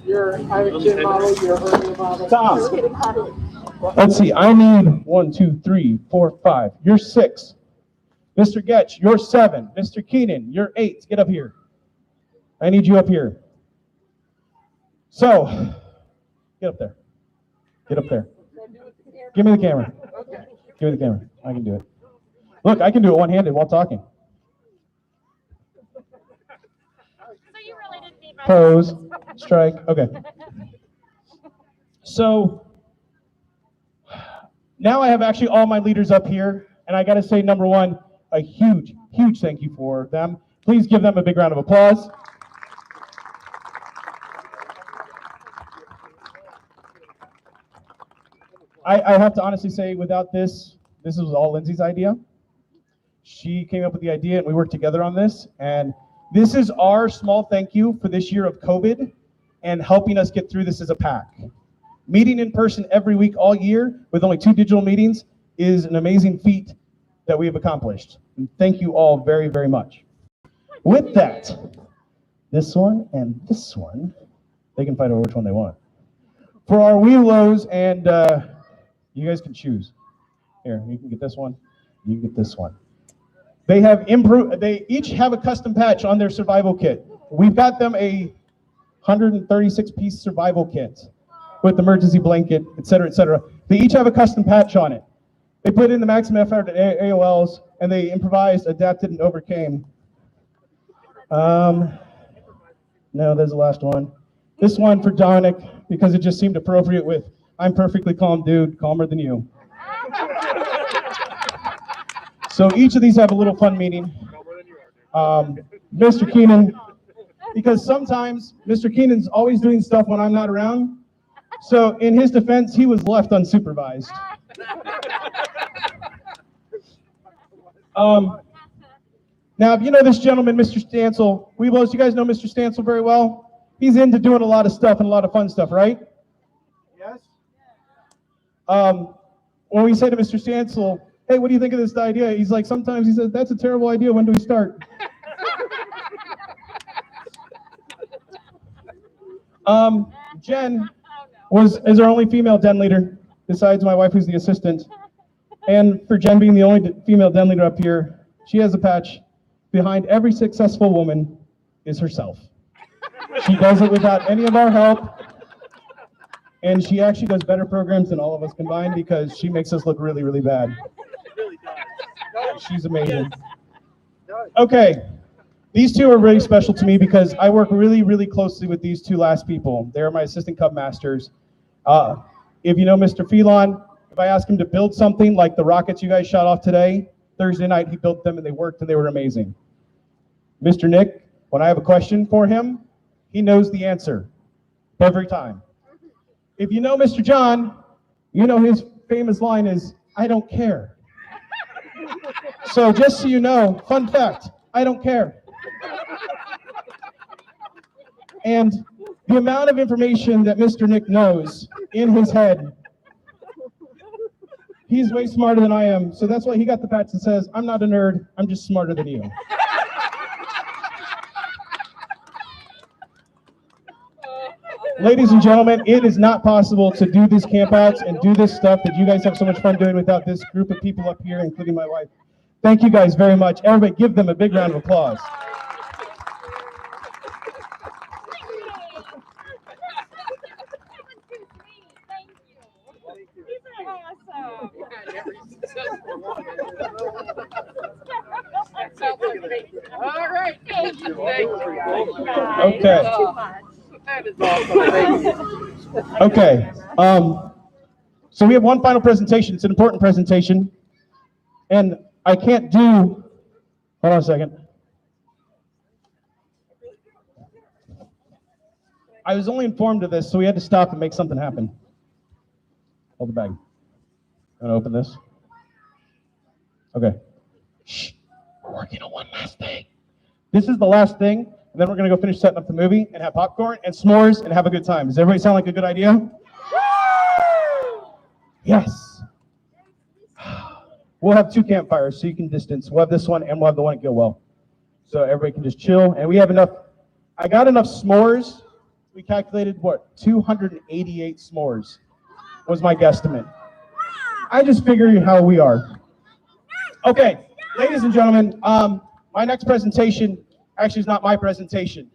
You're a chin model, you're a hernia model. Tom. Let's see. I need 1, 2, 3, 4, 5. You're 6. Mr. Getch, you're 7. Mr. Keenan, you're 8. Get up here. I need you up here. So, get up there. Get up there. Give me the camera. Give me the camera. I can do it. Look, I can do it one-handed while talking. So you really didn't need my Pose. Strike. Okay. So now I have actually all my leaders up here, and I got to say, number one, a huge, huge thank you for them. Please give them a big round of applause. I have to honestly say, without this was all Lindsay's idea. She came up with the idea, and we worked together on this. And this is our small thank you for this year of COVID and helping us get through this as a pack. Meeting in person every week all year with only 2 digital meetings is an amazing feat that we have accomplished. And thank you all very, very much. With that, this one and this one, they can fight over which one they want. For our Welos, and you guys can choose. Here, you can get this one, you can get this one. They have they each have a custom patch on their survival kit. We've got them a 136-piece survival kit with emergency blanket, et cetera, They each have a custom patch on it. They put in the maximum effort at AOLs, and they improvised, adapted, and overcame. No, there's the last one. This one for Dominic, because it just seemed appropriate with, I'm perfectly calm, dude, calmer than you. So each of these have a little fun meaning. Mr. Keenan, because sometimes Mr. Keenan's always doing stuff when I'm not around. So in his defense, he was left unsupervised. Now, if you know this gentleman, Mr. Stansel, Weeblos, you guys know Mr. Stansel very well. He's into doing a lot of stuff and a lot of fun stuff, right? Yes. When we say to Mr. Stansel, hey, what do you think of this idea? He's like, sometimes he says, that's a terrible idea. When do we start? Jen is our only female den leader, besides my wife, who's the assistant. And for Jen being the only female den leader up here, she has a patch. Behind every successful woman is herself. She does it without any of our help. And she actually does better programs than all of us combined because she makes us look really, really bad. She's amazing. Okay, these two are really special to me because I work really, really closely with these two last people. They're my assistant cub masters. If you know Mr. Phelan, if I ask him to build something like the rockets you guys shot off today, Thursday night he built them and they worked and they were amazing. Mr. Nick, when I have a question for him, he knows the answer every time. If you know Mr. John, you know his famous line is, I don't care. So just so you know, fun fact, I don't care. And the amount of information that Mr. Nick knows in his head, he's way smarter than I am. So that's why he got the patch that says, I'm not a nerd, I'm just smarter than you. Ladies and gentlemen, it is not possible to do these campouts and do this stuff that you guys have so much fun doing without this group of people up here, including my wife. Thank you guys very much. Everybody give them a big round of applause. All right. Thank you. Okay. Okay. So we have one final presentation. It's an important presentation. And I can't do, hold on a second. I was only informed of this, so we had to stop and make something happen. Hold the bag. I'm gonna open this. Okay. Shh. We're working on one last thing. This is the last thing, and then we're gonna go finish setting up the movie and have popcorn and s'mores and have a good time. Does everybody sound like a good idea? Yes. We'll have 2 campfires so you can distance. We'll have this one and we'll have the one at Gilwell. So everybody can just chill. And we have enough, I got enough s'mores. We calculated, 288 s'mores was my guesstimate. I just figured how we are. Okay, ladies and gentlemen, my next presentation actually is not my presentation.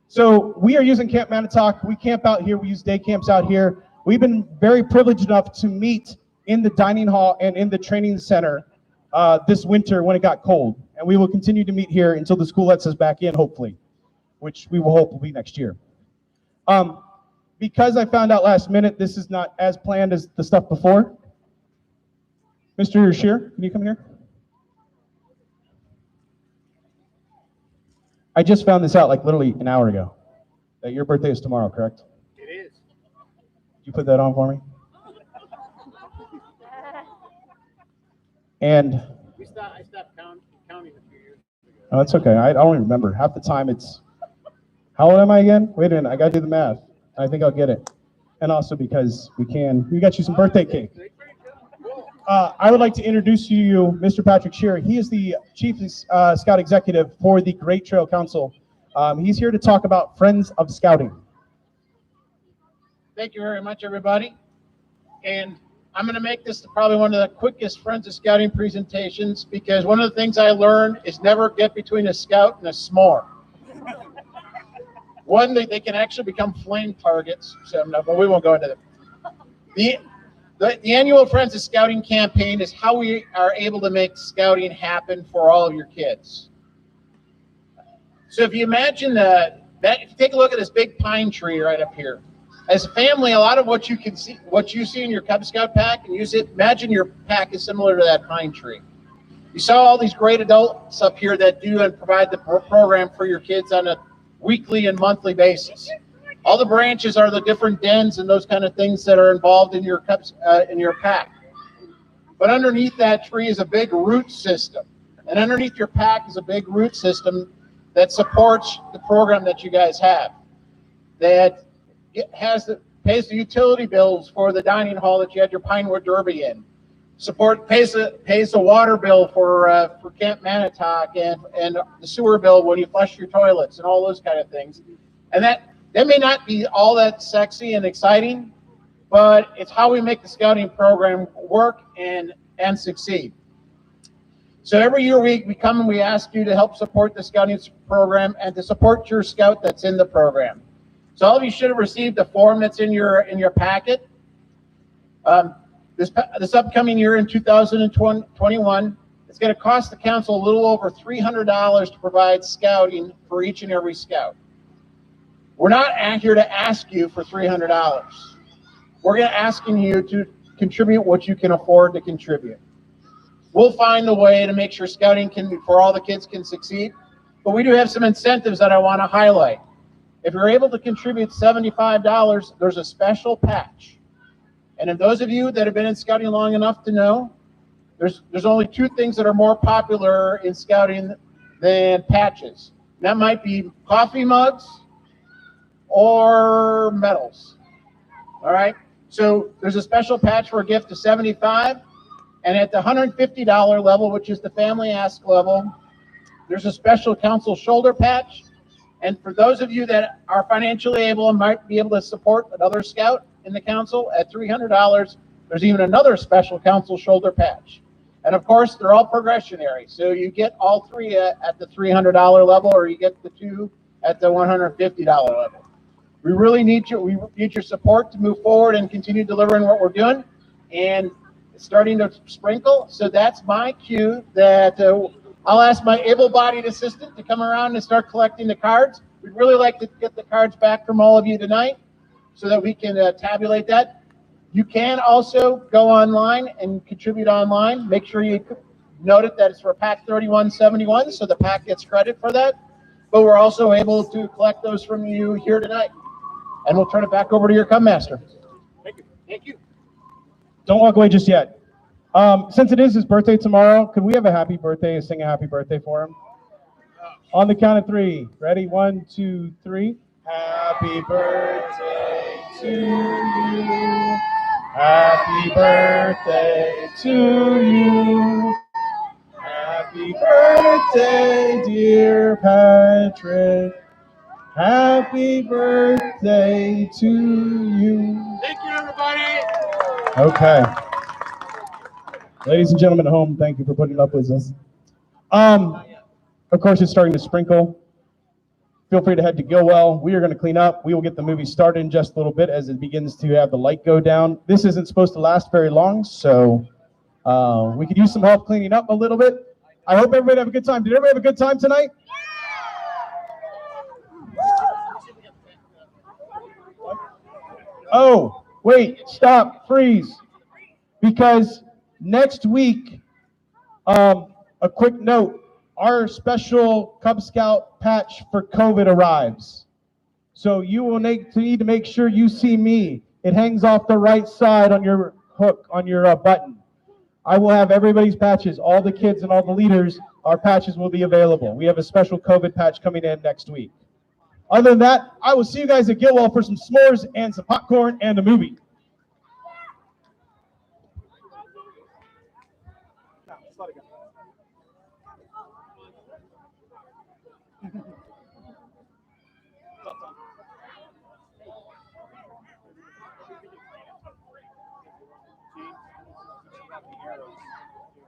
So we are using Camp Manitowoc. We camp out here. We use day camps out here. We've been very privileged enough to meet in the dining hall and in the training center this winter when it got cold. And we will continue to meet here until the school lets us back in, hopefully. which we will hope will be next year. Because I found out last minute this is not as planned as the stuff before. Mr. Shear, can you come here? I just found this out like literally an hour ago, that your birthday is tomorrow, correct? It is. Did you put that on for me? And I stopped counting a few years ago. oh, that's okay. I don't even remember. Half the time it's, how old am I again? Wait a minute, I gotta do the math. I think I'll get it. And also because we got you some birthday cake. I would like to introduce to you Mr. Patrick Shearer. He is the Chief Scout Executive for the Great Trail Council. He's here to talk about Friends of Scouting. Thank you very much, everybody. And I'm going to make this probably one of the quickest Friends of Scouting presentations, because one of the things I learned is never get between a scout and a s'more. One, they can actually become flame targets, but we won't go into that. The annual Friends of Scouting campaign is how we are able to make scouting happen for all of your kids. So if you imagine if you take a look at this big pine tree right up here, as a family, a lot of what you see in your Cub Scout pack, and imagine your pack is similar to that pine tree. You saw all these great adults up here that do and provide the program for your kids on a weekly and monthly basis. All the branches are the different dens and those kind of things that are involved in your in your pack. But underneath that tree is a big root system. And underneath your pack is a big root system that supports the program that you guys have. That pays the utility bills for the dining hall that you had your Pinewood Derby in. Pays the water bill for Camp Manitowoc and the sewer bill when you flush your toilets and all those kind of things. And that may not be all that sexy and exciting, but it's how we make the scouting program work and succeed. So every year we come and we ask you to help support the scouting program and to support your scout that's in the program. So all of you should have received a form that's in your packet. This upcoming year in 2021, it's going to cost the council a little over $300 to provide scouting for each and every scout. We're not here to ask you for $300. We're asking you to contribute what you can afford to contribute. We'll find a way to make sure scouting for all the kids can succeed, but we do have some incentives that I want to highlight. If you're able to contribute $75, there's a special patch. And if those of you that have been in scouting long enough to know, there's only two things that are more popular in scouting than patches. That might be coffee mugs or medals. All right. So there's a special patch for a gift of $75, and at the $150 level, which is the family ask level, there's a special council shoulder patch. And for those of you that are financially able and might be able to support another scout in the council at $300, there's even another special council shoulder patch. And of course, they're all progressionary. So you get all three at the $300 level, or you get the two at the $150 level. We really need your support to move forward and continue delivering what we're doing. And it's starting to sprinkle. So that's my cue that I'll ask my able-bodied assistant to come around and start collecting the cards. We'd really like to get the cards back from all of you tonight so that we can tabulate that. You can also go online and contribute online. Make sure you note it that it's for pack 3171, so the pack gets credit for that. But we're also able to collect those from you here tonight. And we'll turn it back over to your Cub Master. Thank you. Thank you. Don't walk away just yet. Since it is his birthday tomorrow, could we have a happy birthday, sing a happy birthday for him? On the count of three. Ready? 1, 2, 3. Happy birthday to you. Happy birthday to you. Happy birthday, dear Patrick. Happy birthday to you. Thank you, everybody. Okay. Ladies and gentlemen at home, thank you for putting up with us. Of course, it's starting to sprinkle. Feel free to head to Gilwell. We are going to clean up. We will get the movie started in just a little bit as it begins to have the light go down. This isn't supposed to last very long, so we could use some help cleaning up a little bit. I hope everybody have a good time. Did everybody have a good time tonight? Oh, wait, stop, freeze. Because next week, a quick note, our special Cub Scout patch for COVID arrives. So you will need to make sure you see me. It hangs off the right side on your hook, on your button. I will have everybody's patches, all the kids and all the leaders, our patches will be available. We have a special COVID patch coming in next week. Other than that, I will see you guys at Gilwell for some s'mores and some popcorn and a movie.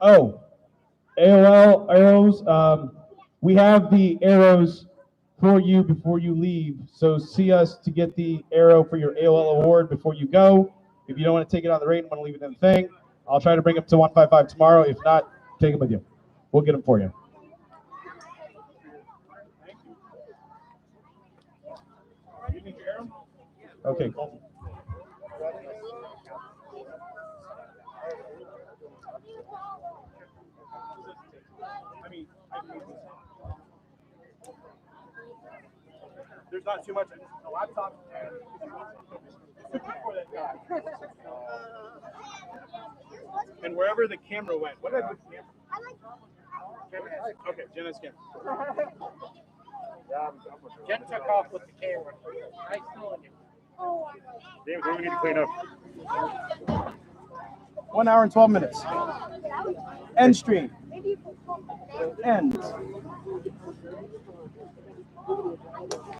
Oh, AOL arrows. We have the arrows for you before you leave. So see us to get the arrow for your AOL award before you go. If you don't want to take it on the rate and want to leave it in the thing, I'll try to bring them to 155 tomorrow. If not, take them with you. We'll get them for you. Okay, cool. There's not too much. A laptop and wherever the camera went. What did the camera? Okay, Jenna's camera. Jen took off with the camera. Nice knowing you. David, what do we need to clean up? 1 hour and 12 minutes. End stream. End.